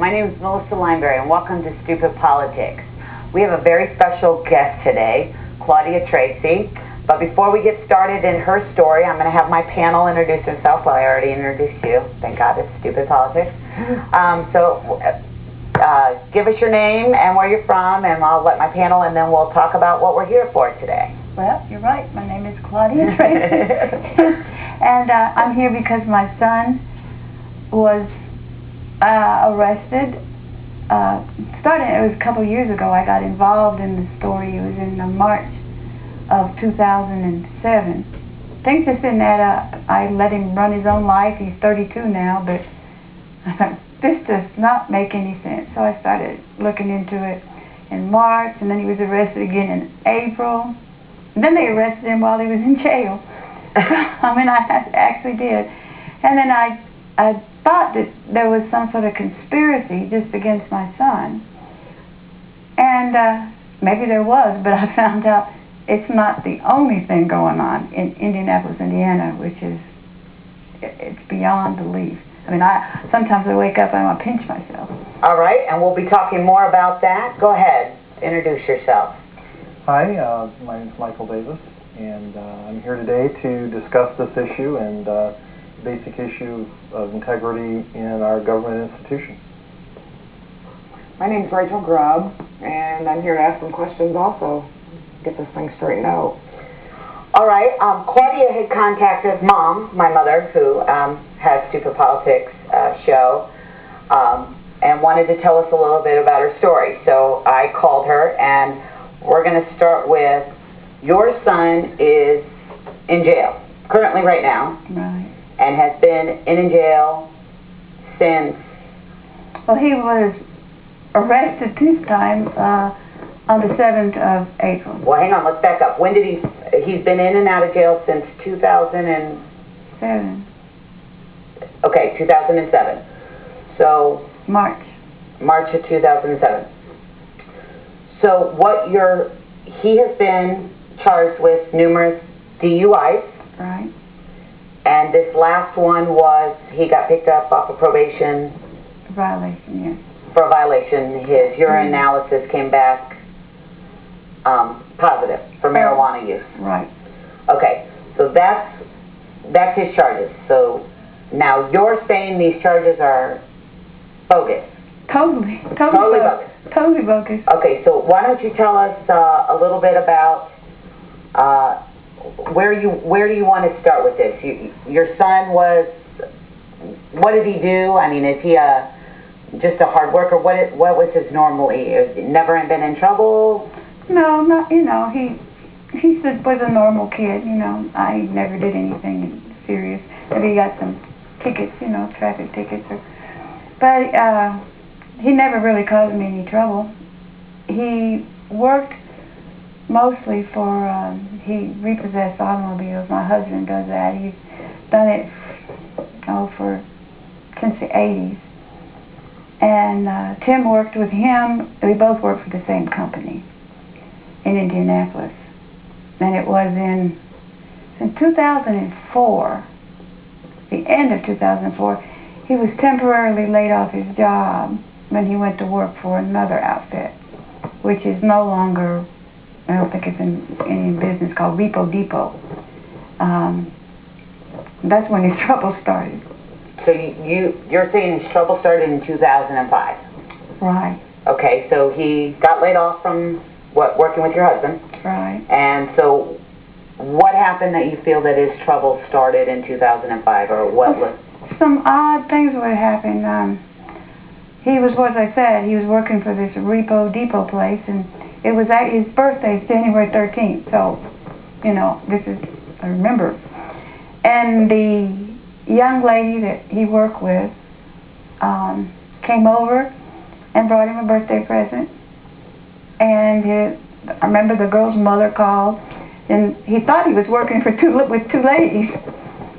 My name is Melissa Lineberry, and welcome to Stupid Politics. We have a very special guest today, Claudia Treacy. But before we get started in her story, I'm going to have my panel introduce themselves. Well, I already introduced you. Thank God it's Stupid Politics. Give us your name and where you're from, and I'll let my panel, and then we'll talk about what we're here for today. Well, you're right. My name is Claudia Treacy. And I'm here because my son was arrested. It was a couple years ago. I got involved in the story. It was in March of 2007. Things just didn't add up. I let him run his own life. He's 32 now, but I thought, this does not make any sense. So I started looking into it in March, and then he was arrested again in April. And then they arrested him while he was in jail. I mean, I actually did. And then I thought that there was some sort of conspiracy just against my son. And maybe there was, but I found out it's not the only thing going on in Indianapolis, Indiana, which is, it's beyond belief. I mean, sometimes I wake up and I pinch myself. All right, and we'll be talking more about that. Go ahead, introduce yourself. Hi, my name is Michael Davis, and I'm here today to discuss this issue and basic issue of integrity in our government institutions. My name's Rachel Grubb, and I'm here to ask some questions also, get this thing straightened out. All right, Claudia had contacted Mom, my mother, who has Stupid Politics show, and wanted to tell us a little bit about her story. So I called her, and we're going to start with, your son is in jail, currently right now. Right. And has been in jail since? Well, he was arrested this time on the 7th of April. Well, hang on, let's back up. When did he's been in and out of jail since 2007? Okay, 2007. So March of 2007. So he has been charged with numerous DUIs. Right. And this last one was, he got picked up off of probation. Violation, yes. For a violation. His urine analysis came back positive for marijuana use. Right. Okay, so that's his charges. So now you're saying these charges are bogus. Totally bogus. Totally bogus. Okay, so why don't you tell us a little bit about where do you want to start with this? Your son was, what did he do? I mean, is he just a hard worker? What was his normally? Never been in trouble? No, not, he was a normal kid, I never did anything serious. Maybe he got some tickets, traffic tickets. But he never really caused me any trouble. He worked mostly for, he repossessed automobiles. My husband does that. He's done it, since the 80s. And Tim worked with him. We both worked for the same company in Indianapolis. And it was in 2004, the end of 2004, he was temporarily laid off his job when he went to work for another outfit, which is no longer, I don't think it's in any business, called Repo Depot. That's when his trouble started. So you're saying his trouble started in 2005? Right. Okay, so he got laid off from working with your husband? Right. And so what happened that you feel that his trouble started in 2005, or what was? Some odd things would happen. He was, as I said, he was working for this Repo Depot place, and it was his birthday, January 13th, so, this is, I remember. And the young lady that he worked with came over and brought him a birthday present. And I remember the girl's mother called, and he thought he was working with two ladies,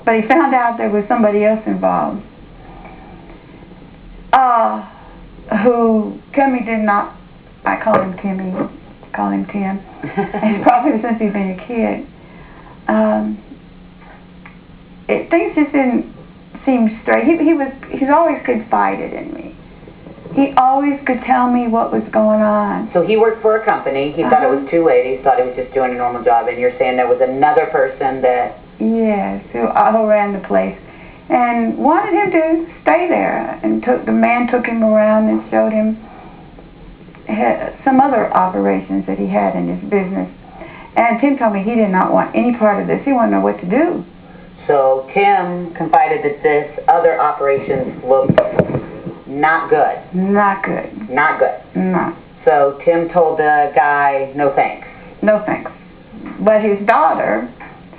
but he found out there was somebody else involved. Who Timmy did not, I call him Timmy, call him Tim, and probably since he's been a kid. Things just didn't seem straight. He always confided in me. He always could tell me what was going on. So he worked for a company. He thought it was two ladies, thought he was just doing a normal job, and you're saying there was another person that... Yes, who ran the place and wanted him to stay there. And the man took him around and showed him some other operations that he had in his business. And Tim told me he did not want any part of this. He wanted to know what to do. So Tim confided that this other operations looked not good. Not good. Not good. No. So Tim told the guy, no thanks. No thanks. But his daughter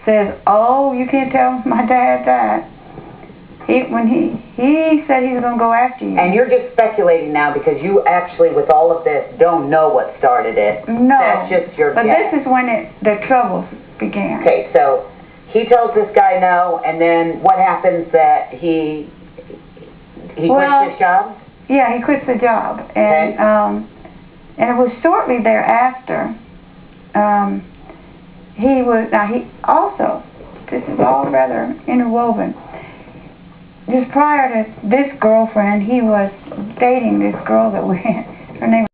says, oh, you can't tell my dad that. When he said he was going to go after you. And you're just speculating now because you actually, with all of this, don't know what started it. No. That's just your But guess. this is when the troubles began. Okay, so he tells this guy no, and then what happens that he quits his job? Yeah, he quits the job. And, Okay. And it was shortly thereafter, he also, this is all rather interwoven, just prior to this girlfriend, he was dating this girl that her name